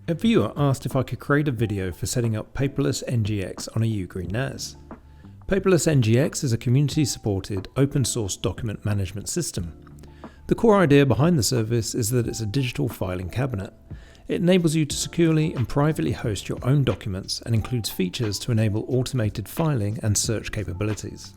A viewer asked if I could create a video for setting up Paperless NGX on a UGREEN NAS. Paperless NGX is a community-supported, open-source document management system. The core idea behind the service is that it's a digital filing cabinet. It enables you to securely and privately host your own documents and includes features to enable automated filing and search capabilities.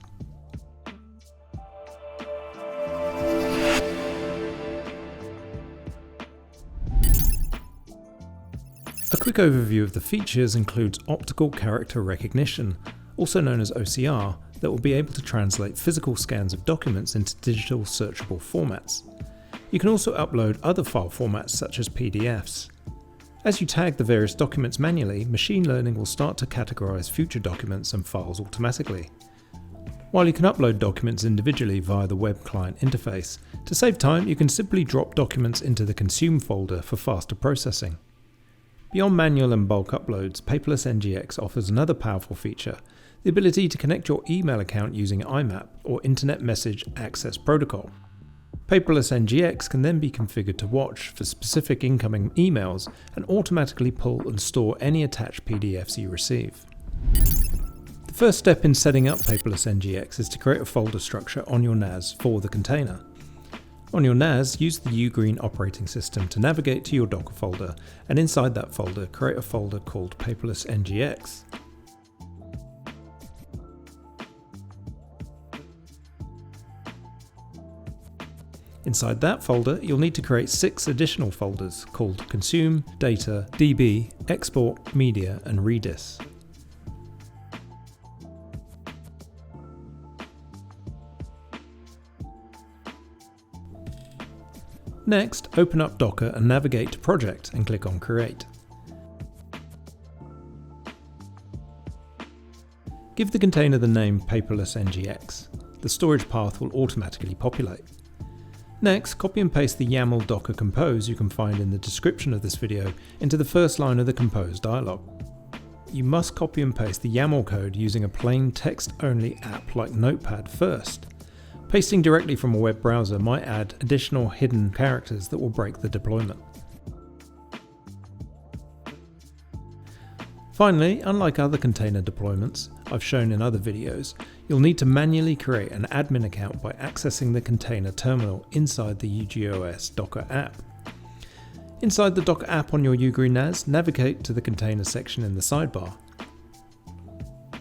A quick overview of the features includes optical character recognition, also known as OCR, that will be able to translate physical scans of documents into digital searchable formats. You can also upload other file formats such as PDFs. As you tag the various documents manually, machine learning will start to categorize future documents and files automatically. While you can upload documents individually via the web client interface, to save time you can simply drop documents into the Consume folder for faster processing. Beyond manual and bulk uploads, Paperless NGX offers another powerful feature, the ability to connect your email account using IMAP or Internet Message Access Protocol. Paperless NGX can then be configured to watch for specific incoming emails and automatically pull and store any attached PDFs you receive. The first step in setting up Paperless NGX is to create a folder structure on your NAS for the container. On your NAS, use the UGREEN operating system to navigate to your Docker folder, and inside that folder, create a folder called Paperless NGX. Inside that folder, you'll need to create 6 additional folders called Consume, Data, DB, Export, Media, and Redis. Next, open up Docker and navigate to Project and click on Create. Give the container the name Paperless NGX. The storage path will automatically populate. Next, copy and paste the YAML Docker Compose you can find in the description of this video into the first line of the Compose dialog. You must copy and paste the YAML code using a plain text-only app like Notepad first. Pasting directly from a web browser might add additional hidden characters that will break the deployment. Finally, unlike other container deployments I've shown in other videos, you'll need to manually create an admin account by accessing the container terminal inside the UGREEN Docker app. Inside the Docker app on your UGREEN NAS, navigate to the container section in the sidebar.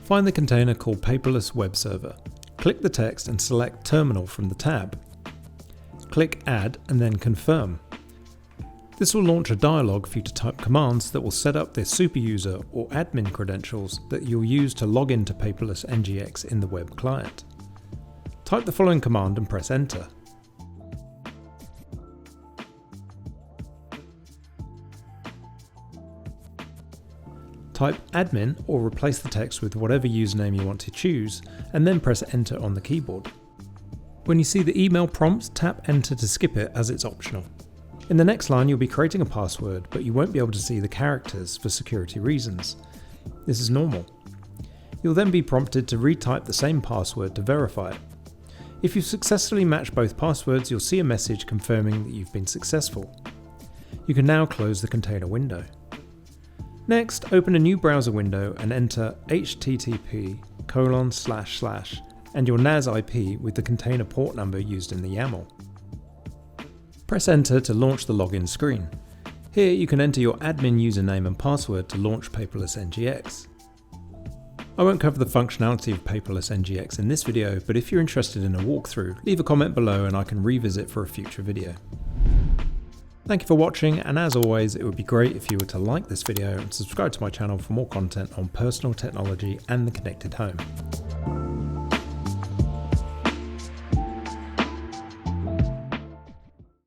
Find the container called Paperless Web Server. Click the text and select Terminal from the tab. Click Add and then Confirm. This will launch a dialog for you to type commands that will set up the superuser or admin credentials that you'll use to log into Paperless NGX in the web client. Type the following command and press Enter. Type admin or replace the text with whatever username you want to choose, and then press Enter on the keyboard. When you see the email prompt, tap Enter to skip it as it's optional. In the next line you'll be creating a password, but you won't be able to see the characters for security reasons. This is normal. You'll then be prompted to retype the same password to verify it. If you've successfully matched both passwords, you'll see a message confirming that you've been successful. You can now close the container window. Next, open a new browser window and enter http:// and your NAS IP with the container port number used in the YAML. Press Enter to launch the login screen. Here you can enter your admin username and password to launch Paperless NGX. I won't cover the functionality of Paperless NGX in this video, but if you're interested in a walkthrough, leave a comment below and I can revisit for a future video. Thank you for watching, and as always, it would be great if you were to like this video and subscribe to my channel for more content on personal technology and the connected home.